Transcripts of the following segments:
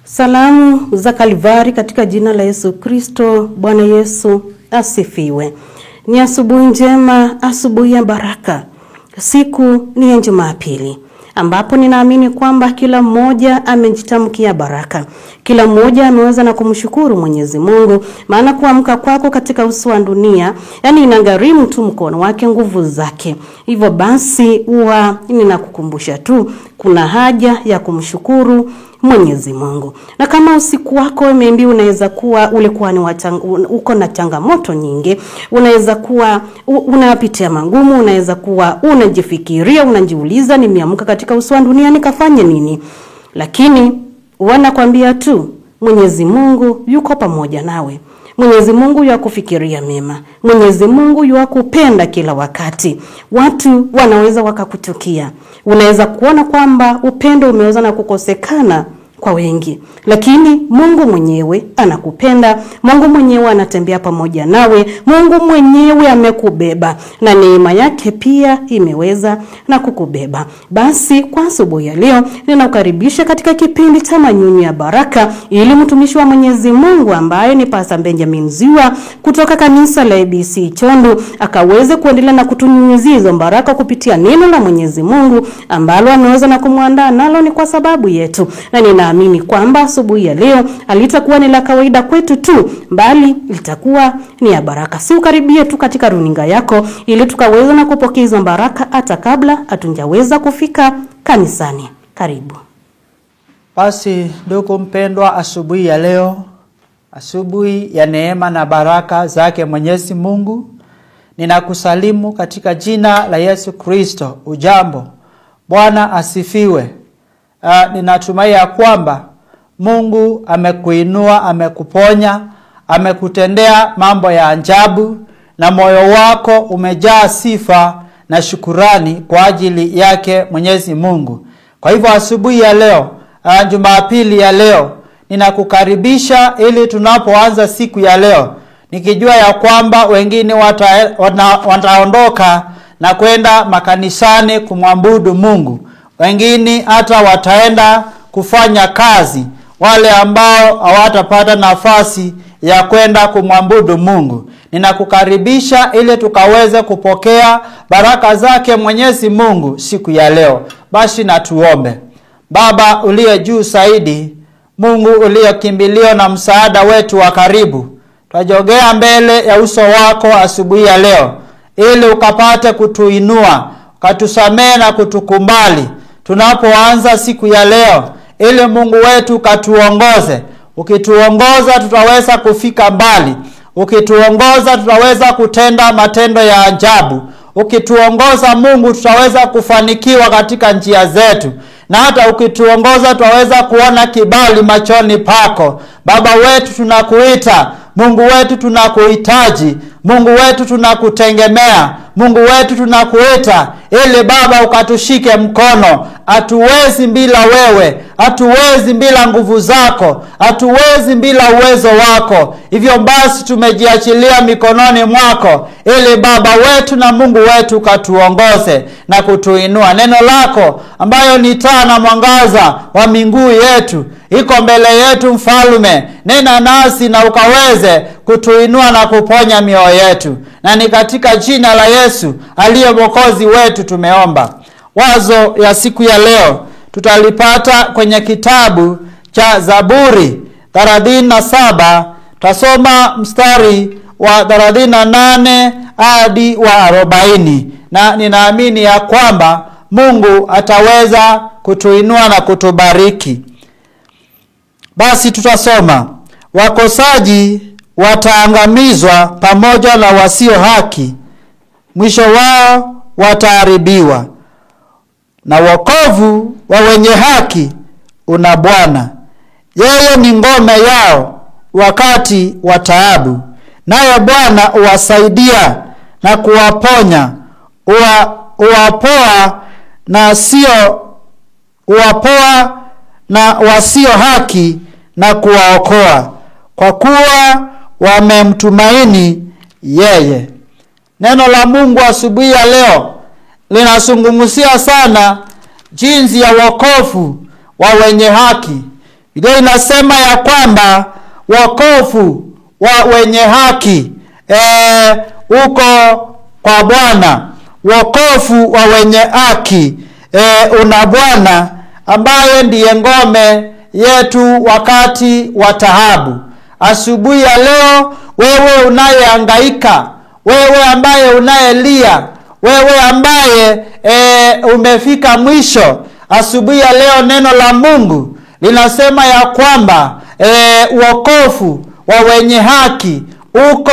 Salamu za Kalvari katika jina la Yesu Kristo. Bwana Yesu asifiwe. Ni asubuhi njema, asubuhi ya baraka. Siku ni ya Jumapili, ambapo ninaamini kwamba kila mmoja amejitamkia baraka. Kila mmoja ameweza na kumshukuru Mwenyezi Mungu, maana kuamka kwako katika uso wa dunia, yani inagharimu tu mkono wake, nguvu zake. Hivyo basi ninakukumbusha tu kuna haja ya kumshukuru Mwenyezi Mungu. Na kama usiku wako maybe unaweza kuwa ulikuwa ni uko na changamoto nyingi, unaweza kuwa unapitia magumu, unaweza kuwa unajifikiria, unajiuliza nimeamka katika uso wa dunia nikafanye nini? Lakini wanakuambia tu Mwenyezi Mungu yuko pamoja nawe. Mwenyezi Mungu yakufikiria mema. Mwenyezi Mungu yakupenda kila wakati. Watu wanaweza wakakuchukia. Unaweza kuona kwamba upendo umeweza na kukosekana kwa wengi, lakini Mungu mwenyewe anakupenda. Mungu mwenyewe anatembea pamoja nawe. Mungu mwenyewe amekubeba na neema yake pia imeweza na kukubeba. Basi kwa asubuhi ya leo ninakukaribisha katika kipindi cha Manyunyu ya Baraka, ili mtumishi wa Mwenyezi Mungu ambaye ni Pastor Benjamin Ziwa kutoka kanisa la ABC Chondo akaweze kuendelea na kutunyunyizia hizo baraka kupitia neno la Mwenyezi Mungu ambalo ameweza na kumwandaa nalo ni kwa sababu yetu. Na ninaamini kwamba asubuhi ya leo alitakuwa ni la kawaida kwetu tu, bali litakuwa ni ya baraka. Si ukaribie tu katika runinga yako ili tukaweza na kupokea baraka hata kabla hatunjaweza kufika kanisani. Karibu. Basi ndugu mpendwa, asubuhi ya leo, asubuhi ya neema na baraka zake Mwenyezi Mungu, ninakusalimu katika jina la Yesu Kristo. Ujambo? Bwana asifiwe. Ninatumai ya kwamba Mungu amekuinua, amekuponya, amekutendea mambo ya ajabu, na moyo wako umejaa sifa na shukurani kwa ajili yake Mwenyezi Mungu. Kwa hivyo asubuhi ya leo, Jumapili ya leo, ninakukaribisha ili tunapoanza siku ya leo, nikijua ya kwamba wengine wataondoka na kwenda makanisani kumwabudu Mungu. Wengine hata wataenda kufanya kazi, wale ambao hawatapata nafasi ya kwenda kumwabudu Mungu. Ninakukaribisha ili tukaweze kupokea baraka zake Mwenyezi Mungu siku ya leo. Basi na tuombe. Baba uliye juu zaidi, Mungu uliye kimbilio na msaada wetu wa karibu, twajogea mbele ya uso wako asubuhi ya leo ili ukapate kutuinua, ukatusamehe na kutukubali tunapoanza siku ya leo, ili Mungu wetu katuongoze. Ukituongoza tutaweza kufika mbali. Ukituongoza tutaweza kutenda matendo ya ajabu. Ukituongoza Mungu tutaweza kufanikiwa katika njia zetu. Na hata ukituongoza tutaweza kuona kibali machoni pako. Baba wetu tunakuita, Mungu wetu tunakuhitaji, Mungu wetu tunakutegemea, Mungu wetu tunakuita ili Baba ukatushike mkono. Hatuwezi bila wewe, hatuwezi bila nguvu zako, hatuwezi bila uwezo wako. Hivyo basi tumejiachilia mikononi mwako ili Baba wetu na Mungu wetu katuongoze na kutuinua. Neno lako ambayo ni taa na mwangaza wa miguu yetu iko mbele yetu Mfalme. Nena nasi na ukaweze kutuinua na kuponya mioyo yetu. Na ni katika jina la Yesu aliye Mwokozi wetu tumeomba. Wazo ya siku ya leo tutalipata kwenye kitabu cha Zaburi 37. Tasoma mstari wa 38 hadi wa 40. Na ninaamini ya kwamba Mungu ataweza kutuinua na kutubariki. Basi tutasoma. Wakosaji wataangamizwa pamoja na wasio haki, mwisho wao wataharibiwa. Na wokovu wa wenye haki una Bwana. Yeye ni ngome yao wakati wa taabu. Naye Bwana huwasaidia na kuwaponya. Uwapoa na wasio haki na kuwaokoa, kwa kuwa wamemtumaini yeye. Neno la Mungu asubuhi ya leo linazungumzia sana jinsi ya wokovu wa wenye haki. Biblia inasema ya kwamba wokovu wa wenye haki uko kwa Bwana. Wokovu wa wenye haki una Bwana ambaye ndiye ngome yetu wakati wa taabu. Asubuhi ya leo, wewe unayehangaika, wewe ambaye unayelia, wewe ambaye umefika mwisho, asubuhi ya leo neno la Mungu linasema ya kwamba wokovu wa wenye haki uko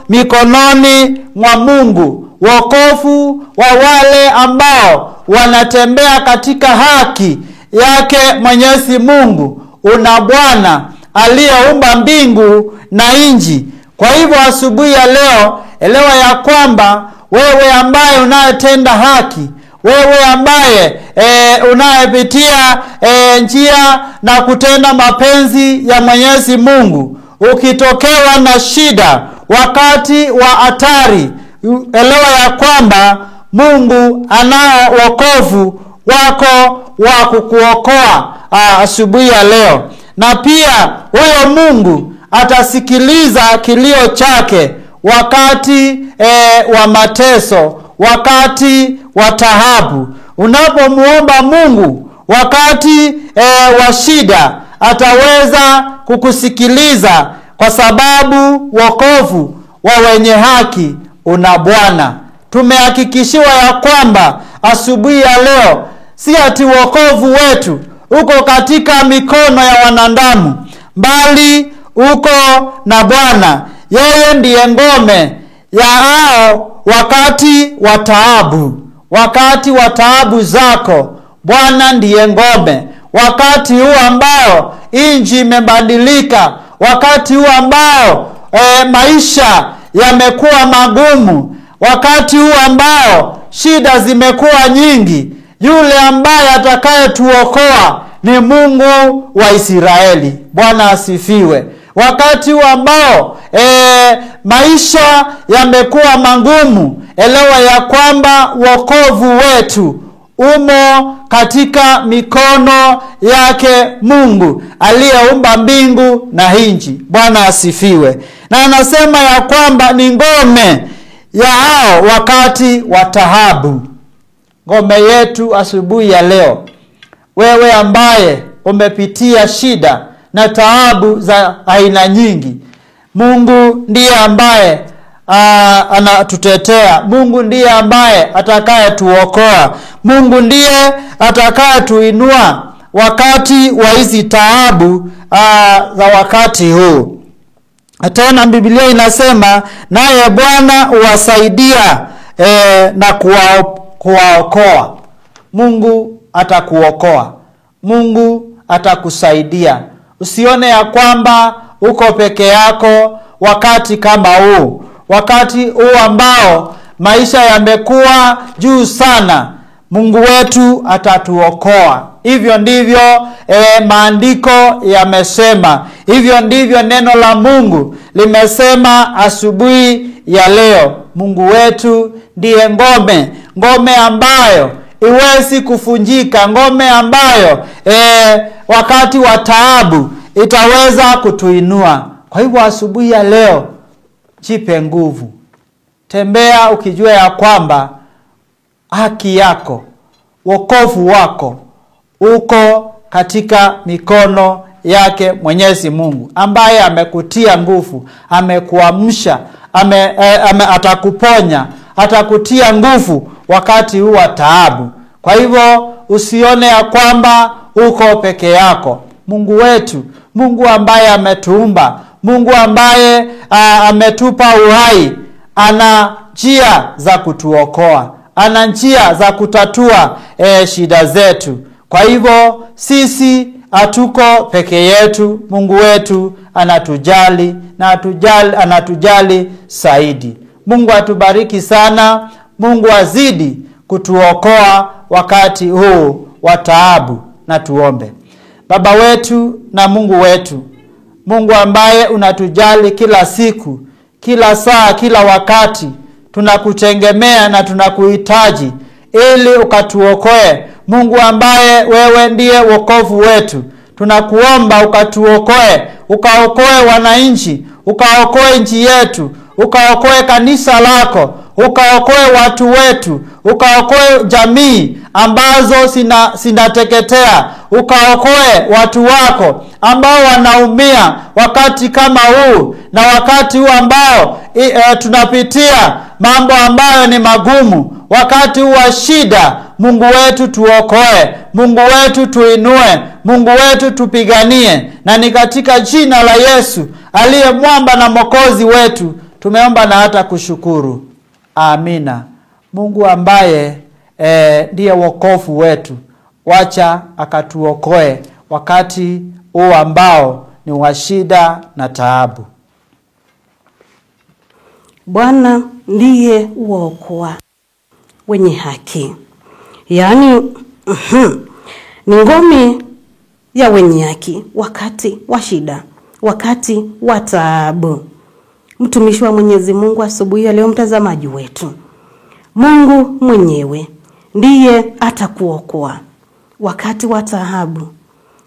mikononi mwa Mungu. Wokovu wa wale ambao wanatembea katika haki yake Mwenyezi Mungu una Bwana aliyeumba mbingu na nchi. Kwa hivyo asubuhi ya leo, elewa ya kwamba wewe ambaye unayetenda haki, wewe ambaye unayepitia njia na kutenda mapenzi ya Mwenyezi Mungu, ukitokewa na shida wakati wa hatari, elewa ya kwamba Mungu anao wokovu wako wa kukuokoa asubuhi ya leo. Na pia huyo Mungu atasikiliza kilio chake wakati wa mateso, wakati wa taabu. Unapomuomba Mungu wakati wa shida, ataweza kukusikiliza, kwa sababu wokovu wa wenye haki una Bwana. Tumehakikishiwa ya kwamba asubuhi ya leo si ati wokovu wetu uko katika mikono ya wanadamu, bali uko na Bwana. Yeye ndiye ngome ya hao wakati wa taabu. Wakati wa taabu zako, Bwana ndiye ngome. Wakati huu ambao nchi imebadilika, wakati huu ambao maisha yamekuwa magumu, wakati huu ambao shida zimekuwa nyingi, yule ambaye atakayetuokoa ni Mungu wa Israeli. Bwana asifiwe. Wakati huu ambao maisha yamekuwa magumu, elewa ya kwamba wokovu wetu umo katika mikono yake Mungu aliyeumba mbingu na nchi. Bwana asifiwe. Na anasema ya kwamba ni ngome ya hao wakati wa taabu. Ngome yetu asubuhi ya leo, wewe ambaye umepitia shida na taabu za aina nyingi, Mungu ndiye ambaye anatutetea. Mungu ndiye ambaye atakayetuokoa. Mungu ndiye atakayetuinua wakati wa hizi taabu za wakati huu. Tena Biblia inasema naye Bwana huwasaidia na kuwaokoa. Mungu atakuokoa. Mungu atakusaidia. Usione ya kwamba uko peke yako wakati kama huu. Wakati huu ambao maisha yamekuwa juu sana, Mungu wetu atatuokoa. Hivyo ndivyo maandiko yamesema. Hivyo ndivyo neno la Mungu limesema asubuhi ya leo. Mungu wetu ndiye ngome, ngome ambayo iwezi kufunjika, ngome ambayo wakati wa taabu itaweza kutuinua. Kwa hivyo asubuhi ya leo, jipe nguvu. Tembea ukijua ya kwamba haki yako, wokovu wako uko katika mikono yake Mwenyezi Mungu, ambaye amekutia nguvu, amekuamsha, atakuponya, atakutia nguvu wakati huu wa taabu. Kwa hivyo usione ya kwamba uko peke yako. Mungu wetu, Mungu ambaye ametuumba, Mungu ambaye ametupa uhai, ana njia za kutuokoa, ana njia za kutatua shida zetu. Kwa hivyo sisi hatuko peke yetu. Mungu wetu anatujali na anatujali zaidi. Mungu atubariki sana. Mungu azidi kutuokoa wakati huu wa taabu. Na tuombe. Baba wetu na Mungu wetu, Mungu ambaye unatujali kila siku, kila saa, kila wakati, tunakutegemea na tunakuhitaji ili ukatuokoe. Mungu ambaye wewe ndiye wokovu wetu, tunakuomba ukatuokoe, ukaokoe wananchi, ukaokoe nchi yetu, ukaokoe kanisa lako, ukaokoe watu wetu, ukaokoe jamii ambazo sinateketea, ukaokoe watu wako ambao wanaumia wakati kama huu, na wakati huu ambao tunapitia mambo ambayo ni magumu, wakati huu wa shida. Mungu wetu tuokoe, Mungu wetu tuinue, Mungu wetu tupiganie, na ni katika jina la Yesu aliye mwamba na mwokozi wetu tumeomba na hata kushukuru. Amina. Mungu ambaye ndiye wokovu wetu, wacha akatuokoe wakati huu ambao ni wa shida na taabu. Bwana ndiye uokoa wenye haki. Yaani ni ngome ya wenye haki wakati wa shida, wakati wa taabu. Mtumishi wa Mwenyezi Mungu asubuhi ya leo, mtazamaji wetu, Mungu mwenyewe ndiye atakuokoa wakati wa taabu.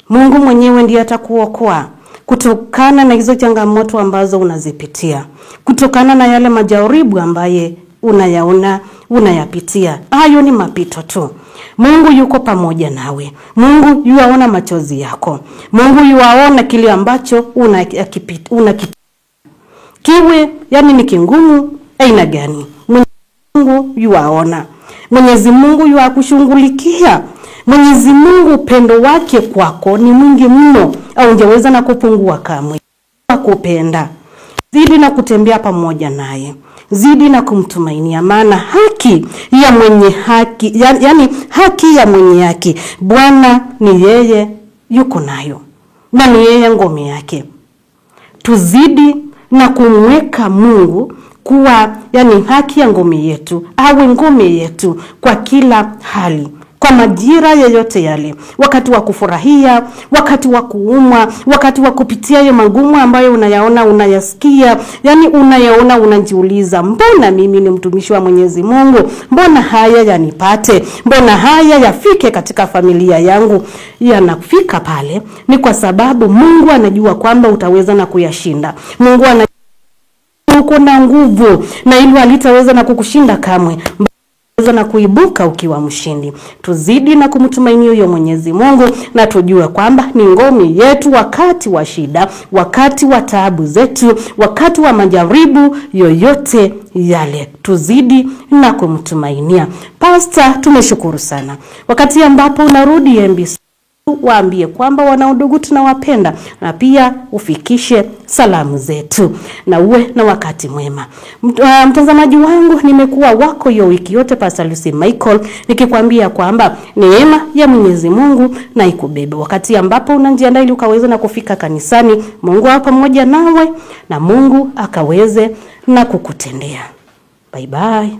Mungu mwenyewe ndiye atakuokoa kutokana na hizo changamoto ambazo unazipitia, kutokana na yale majaribu ambaye unayaona unayapitia. Hayo ni mapito tu. Mungu yuko pamoja nawe. Mungu yuaona machozi yako. Mungu yuaona kile ambacho unakipitia. Kiwe yani ni kingumu aina gani, Mungu yuaona. Mwenyezi Mungu yuakushughulikia. Mwenyezi Mungu upendo wake kwako ni mwingi mno, au ungeweza na kupungua kamwe. Akupenda. Zidi na kutembea pamoja naye. Zidi na kumtumainia, maana haki ya mwenye haki, yani haki ya mwenye haki, Bwana ni yeye yuko nayo, na ni yeye ngome yake. Tuzidi na kumweka Mungu kuwa yani haki ya ngome yetu, awe ngome yetu kwa kila hali, kwa majira yoyote yale, wakati wa kufurahia, wakati wa kuumwa, wakati wa kupitia ya magumu ambayo unayaona, unayasikia, yani unayaona, unajiuliza, mbona mimi ni mtumishi wa Mwenyezi Mungu, mbona haya yanipate, mbona haya yafike katika familia yangu? Yanafika pale ni kwa sababu Mungu anajua kwamba utaweza na kuyashinda. Mungu anajua uko na nguvu na hilo halitaweza na kukushinda kamwe, na kuibuka ukiwa mshindi. Tuzidi na kumtumainia huyo Mwenyezi Mungu, na tujue kwamba ni ngome yetu wakati wa shida, wakati wa taabu zetu, wakati wa majaribu yoyote yale. Tuzidi na kumtumainia. Pastor, tumeshukuru sana. Wakati ambapo unarudi MBC, waambie kwamba wanaudugu tunawapenda, na pia ufikishe salamu zetu, na uwe na wakati mwema. Mtazamaji wangu, nimekuwa wako hiyo wiki yote, Pastor Lucy Michael, nikikwambia kwamba neema ya Mwenyezi Mungu na ikubebe wakati ambapo unajiandaa ili ukaweze na kufika kanisani. Mungu awe pamoja nawe, na Mungu akaweze na kukutendea. Bye bye.